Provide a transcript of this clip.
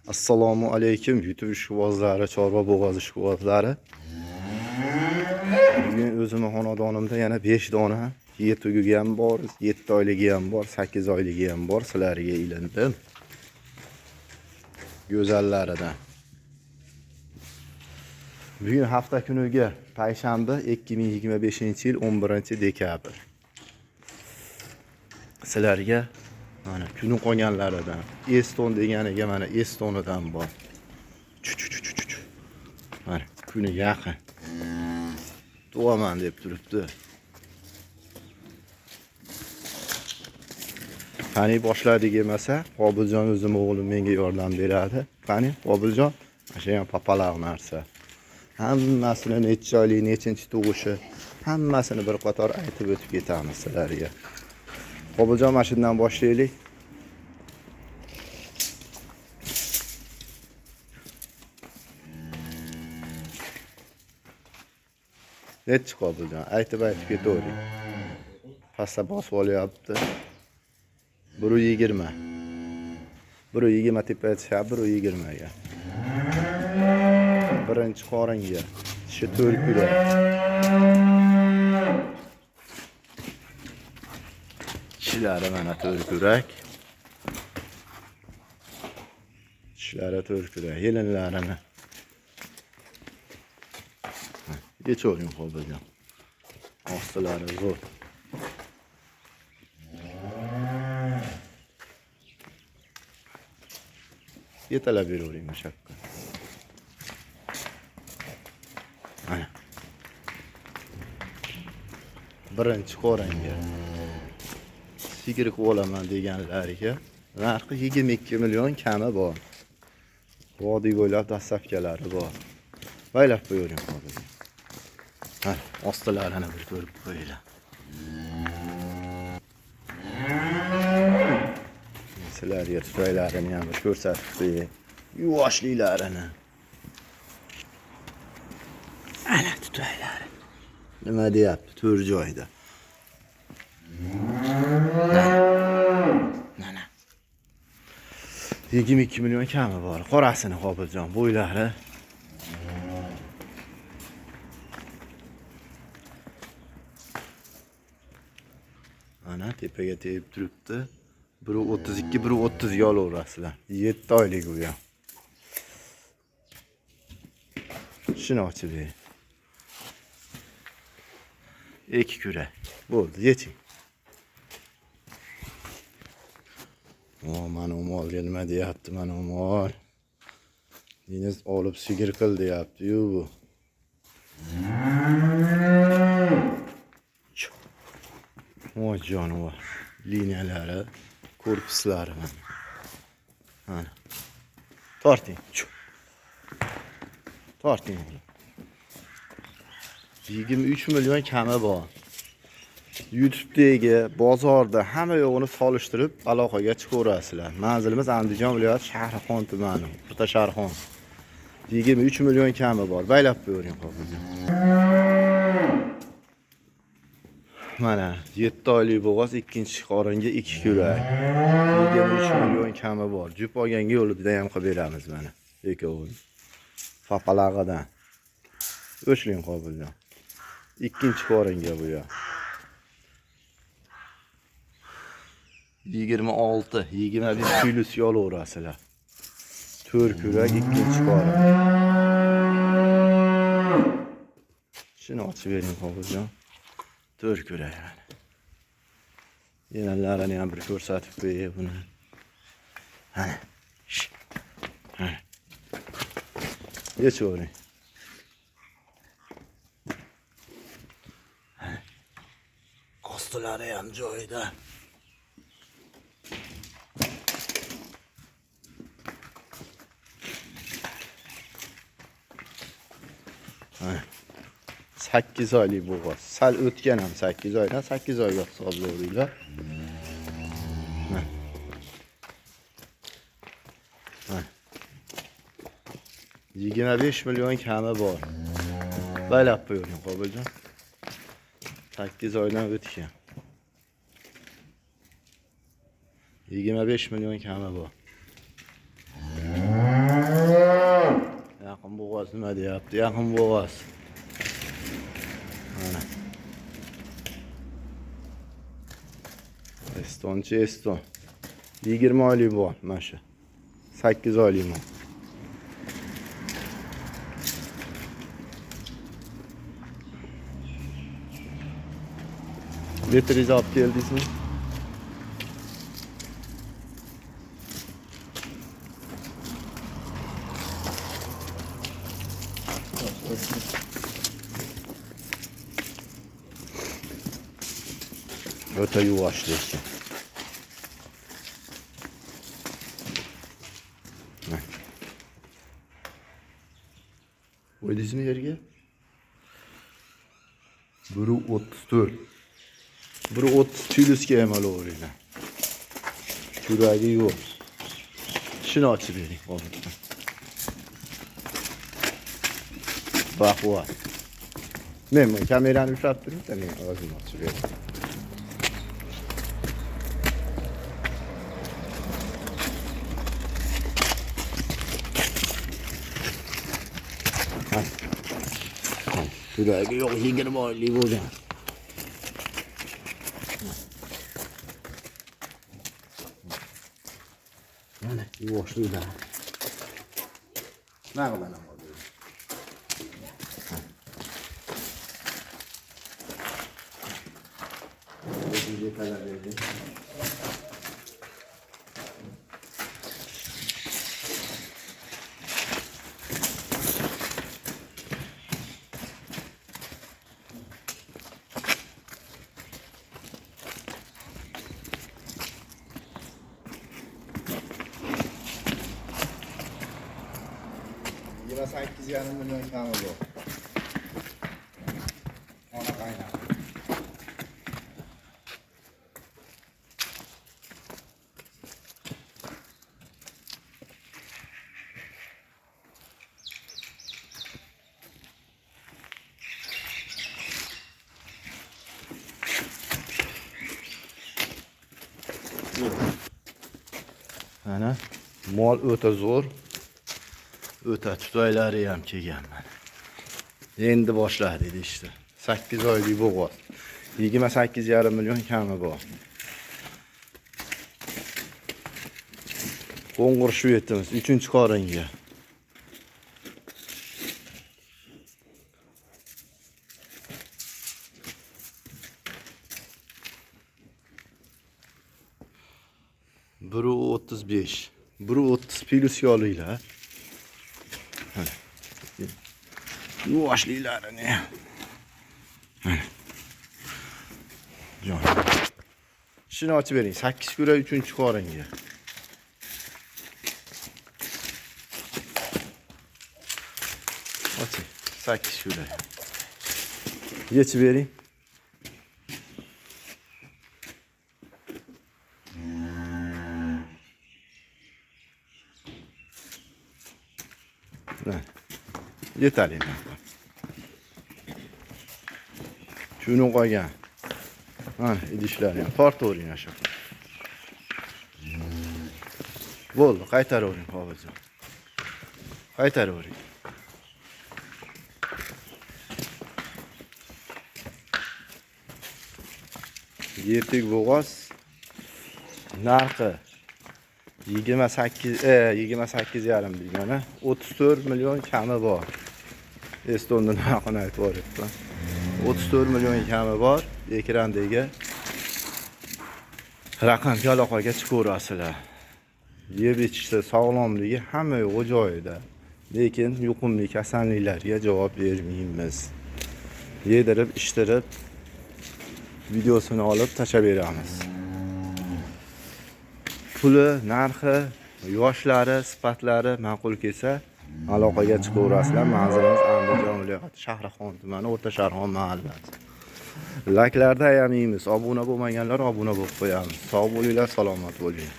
Assalomu alaykum YouTube ishqibozlari, chorva bo'g'oz ishqibozlari. Bugun o'zimning xonadonimda yana 5 dona yetugi ham bor, 7 oyligi ham bor, 8 oyligi ham bor. Sizlarga ilindim. Go'zallaridan. Bugun hafta kuniga payshanba 2025-yil 11-dekabr. Sizlarga mana kuni qolganlaridan Eston deganiga mana Estonidan bor. Mana kuni yaqin. Tuvaman deb turibdi. Qani boshladik emasa, Qobiljon o'zim o'g'lim menga yordam beradi. Qani Qobiljon, o'sha ham papalaq narsa. Hammasini necha oylik, nechinchi tug'ishi, hammasini bir qator aytib o'tib ketamiz sizlarga. Qobiljon mashinadan boshlaylik. Nechi Qobiljon, aytib ketavering. Pasta bosib olyapti. 120. 120 tepaga chiqib 120 ga. Birinchi qoringa. Shu 4 kilo. Tishlari mana 4 kurak. Tishlari 4 kurak. Yelinlarini. Geçiyorum Qobiljon. Ostilari zo'r. Yetalab beravering mashaqqa. Mana. Birinchi qo'ranga. Sigir olaman deganlariga narxi 22 million kami bor. Vodiy bo'ylab dastlabkalari bor. Baylab qo'yavering Qobiljon. Ha, ostilarini bir ko'rib qo'yinglar. Sizlarga tutaylarini ham bir ko'rsatib qo'yay. Yuvoshliklarini. Ana tutaylari. Nima deyapti? 4 joyda. Mana. 22 million kami bor. Qorasini Qobiljon, bo'ylari. Ana tepaga tegib turibdi. 1.32, 1.30 ga olaverasizlar. 7 oylik u ham. Shuni ochib bering. 2 kurak. Bo'ldi, yeching. Mana molga nima deyapti, mana mol. Deniz olib sigir qil deyapti-yu bu. Voy jonivor. Liniyalari, korpuslari mana. Torting. Torting. 23 million kami bor. YouTube'dagi, bozorda hamma yo'g'ini solishtirib aloqaga chiqaverasizlar. Manzilimiz Andijon viloyati Shahrixon tumani, O'rta Sharxon. 23 million kami bor. Baylab qo'yavering Qobiljon. Mana 7 oylik bo'g'oz, ikkinchi qoringa 2 kurak. 23 million kami bor. Jup olganga yo'lida ham qilib beramiz mana. Ikkovini. Papalag'idan. O'shling Qobiljon. Ikkinchi qoringa bu ya. 26, 21 kilos yo'laverasizlar. 4 kurak, ikkinchi qorin. Shuni ochib bering Qobiljon. 4 kurak yani. Yenallarini ham bir ko'rsatib qo'yay buni. Mana. Ha. Yechavering. Qostilari ham joyida. Ha. 8 oylik bo'g'oz. Sal o'tgan ham 8 oydan 8 oyga hisoblayveringlar. 25 million kami bor. Baylab qo'yavering Qobiljon. 8 oydan o'tgan. 25 milyon kami bu. Yaqin bo'g'oz nima deyapti? Yaqin bo'g'oz. Mana. Estonchi Eston. 20 oylik bor mana shu. 8 oylik bor. Litringizni olib keldingizmi? O'ta yuvosh lekin. Qo'ydingizmi yerga? 1.34. 1.30 kiloga ham olaveringlar. Kuragi yo'q. Shuni ochib bering hozir. Baquvvat. Men kamerani ushlab turing, men o'zim ochib beraman. Kuragi yo'q, 20 oylik bo'lgan. Mana yuvoshliklar. Naqdan ham oldim. O'zimga talab berdim. Yine 8,5 milyon kami bu. Ona kaynak. Ana mol o'ta zo'r. O'ta tutoylari ham kelganman. Endi boshladi işte. 8 oylik bo'g'oz. 28,5 milyon kami bor. Qo'ng'irishib yetimiz 3-qoringa. Biri 35. Biri 30 plyusga olinglar. Yuvashliklarini. Jon. Shuni ochib bering. 8 kura 3-qoringa. Oching. 8 kura. Yechib bering. Yetarli. Shuni qo'ygan. Mana idishlarni ham tortavering shu. Bo'ldi, qaytaravering hozir. Qaytaravering. Yertik bo'g'oz narxi 28,5 bilgani 34 milyon kami bor. Estonda narxini aytib o'ryapman. 34 milyon kami bor. Ekrandagi raqamga aloqaga chiqaverasizlar. Yeb ichishda sog'lomligi hamma yo'q joyida. Lekin yuqumli kasalliklarga javob bermaymiz. Yedirib, ishtirib videosini olib tashlab beramiz. Puli, narxi, yoshlari, sifatlari ma'qul kelsa aloqaga chiqaverasizlar. Manzilimiz Andijon viloyati Shahrixon tumani O'rta Sharxon mahallasi. Layklarda ayamiymiz. Obuna bo'lmaganlar obuna bo'lib qo'yamiz. Sog' bo'linglar, salomat bo'ling.